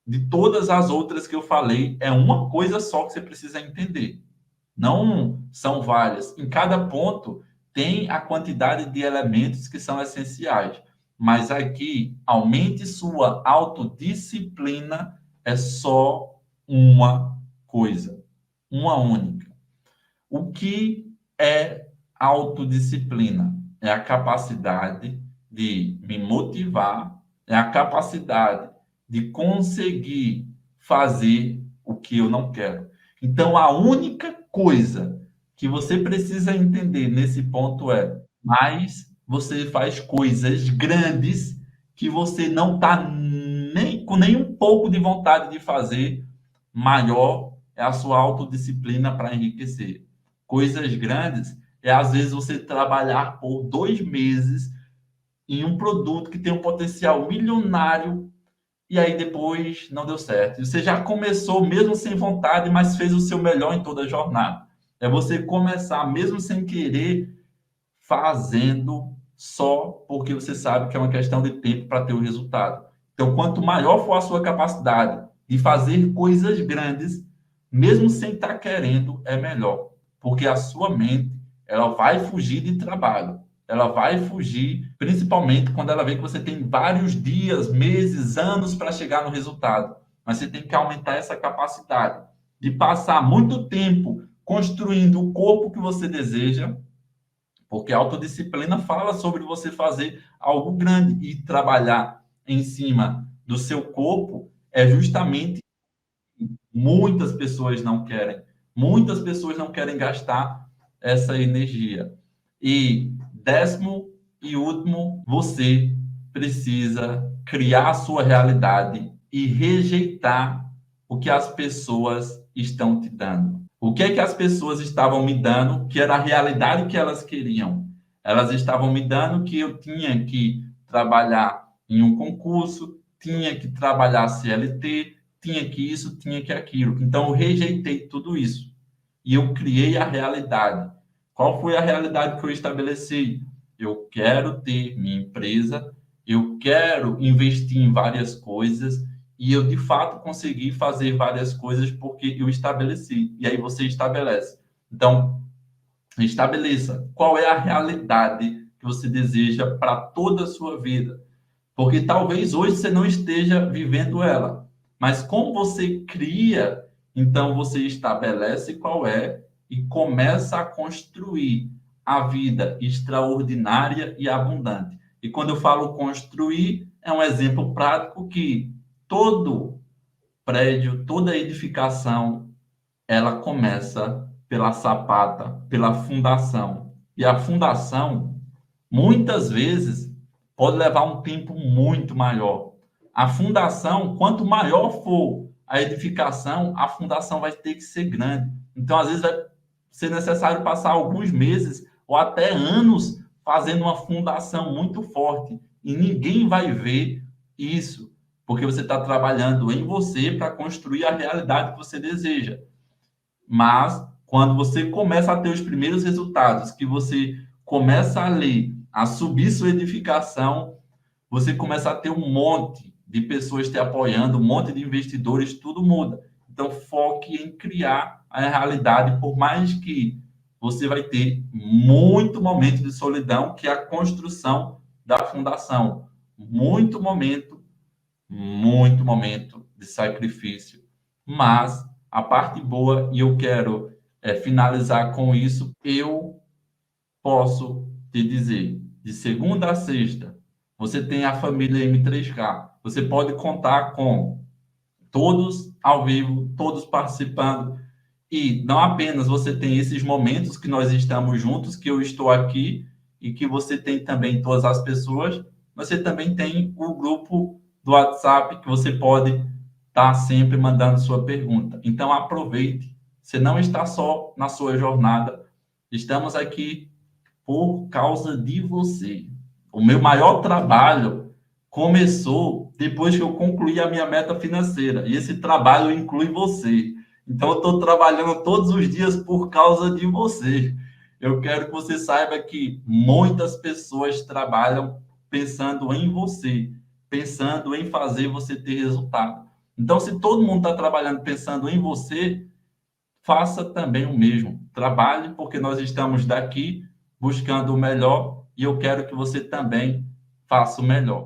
De todas as outras que eu falei, é uma coisa só que você precisa entender. Não são várias. Em cada ponto tem a quantidade de elementos que são essenciais. Mas aqui, aumente sua autodisciplina é só uma coisa, uma única. O que é autodisciplina? É a capacidade de me motivar, é a capacidade de conseguir fazer o que eu não quero. Então, a única coisa que você precisa entender nesse ponto é: mais você faz coisas grandes que você não está nem com nem um pouco de vontade de fazer, maior é a sua autodisciplina para enriquecer. Coisas grandes é, às vezes, você trabalhar por 2 meses em um produto que tem um potencial milionário e aí depois não deu certo. E você já começou mesmo sem vontade, mas fez o seu melhor em toda a jornada. É você começar mesmo sem querer, fazendo só porque você sabe que é uma questão de tempo para ter o resultado. Então, quanto maior for a sua capacidade de fazer coisas grandes, mesmo sem estar querendo, é melhor. Porque a sua mente, ela vai fugir de trabalho. Ela vai fugir, principalmente quando ela vê que você tem vários dias, meses, anos para chegar no resultado. Mas você tem que aumentar essa capacidade de passar muito tempo construindo o corpo que você deseja, porque a autodisciplina fala sobre você fazer algo grande e trabalhar em cima do seu corpo é justamente muitas pessoas não querem. Muitas pessoas não querem gastar essa energia. E décimo e último, você precisa criar a sua realidade e rejeitar o que as pessoas estão te dando. O que é que as pessoas estavam me dando, que era a realidade que elas queriam? Elas estavam me dando que eu tinha que trabalhar em um concurso, tinha que trabalhar CLT, tinha que isso, tinha que aquilo. Então, eu rejeitei tudo isso. E eu criei a realidade. Qual foi a realidade que eu estabeleci? Eu quero ter minha empresa, eu quero investir em várias coisas, e eu, de fato, consegui fazer várias coisas porque eu estabeleci. E aí você estabelece. Então, estabeleça qual é a realidade que você deseja para toda a sua vida. Porque talvez hoje você não esteja vivendo ela. Mas como você cria, então você estabelece qual é e começa a construir a vida extraordinária e abundante. E quando eu falo construir, é um exemplo prático que todo prédio, toda edificação, ela começa pela sapata, pela fundação. E a fundação, muitas vezes, pode levar um tempo muito maior. A fundação, quanto maior for a edificação, a fundação vai ter que ser grande. Então, às vezes, vai ser necessário passar alguns meses ou até anos fazendo uma fundação muito forte. E ninguém vai ver isso, porque você está trabalhando em você para construir a realidade que você deseja. Mas quando você começa a ter os primeiros resultados, que você começa a ler, a subir sua edificação, você começa a ter um monte de pessoas te apoiando, um monte de investidores, tudo muda. Então, foque em criar a realidade, por mais que você vai ter muito momento de solidão, que é a construção da fundação. Muito momento de sacrifício. Mas a parte boa, e eu quero finalizar com isso, eu posso te dizer, de segunda a sexta, você tem a família M3K. Você pode contar com todos ao vivo, todos participando. E não apenas você tem esses momentos que nós estamos juntos, que eu estou aqui, e que você tem também todas as pessoas, você também tem o grupo do WhatsApp, que você pode estar sempre mandando sua pergunta. Então, aproveite. Você não está só na sua jornada. Estamos aqui por causa de você. O meu maior trabalho começou depois que eu concluí a minha meta financeira. E esse trabalho inclui você. Então, eu estou trabalhando todos os dias por causa de você. Eu quero que você saiba que muitas pessoas trabalham pensando em você, pensando em fazer você ter resultado. Então, se todo mundo está trabalhando pensando em você, faça também o mesmo. Trabalhe, porque nós estamos daqui buscando o melhor e eu quero que você também faça o melhor.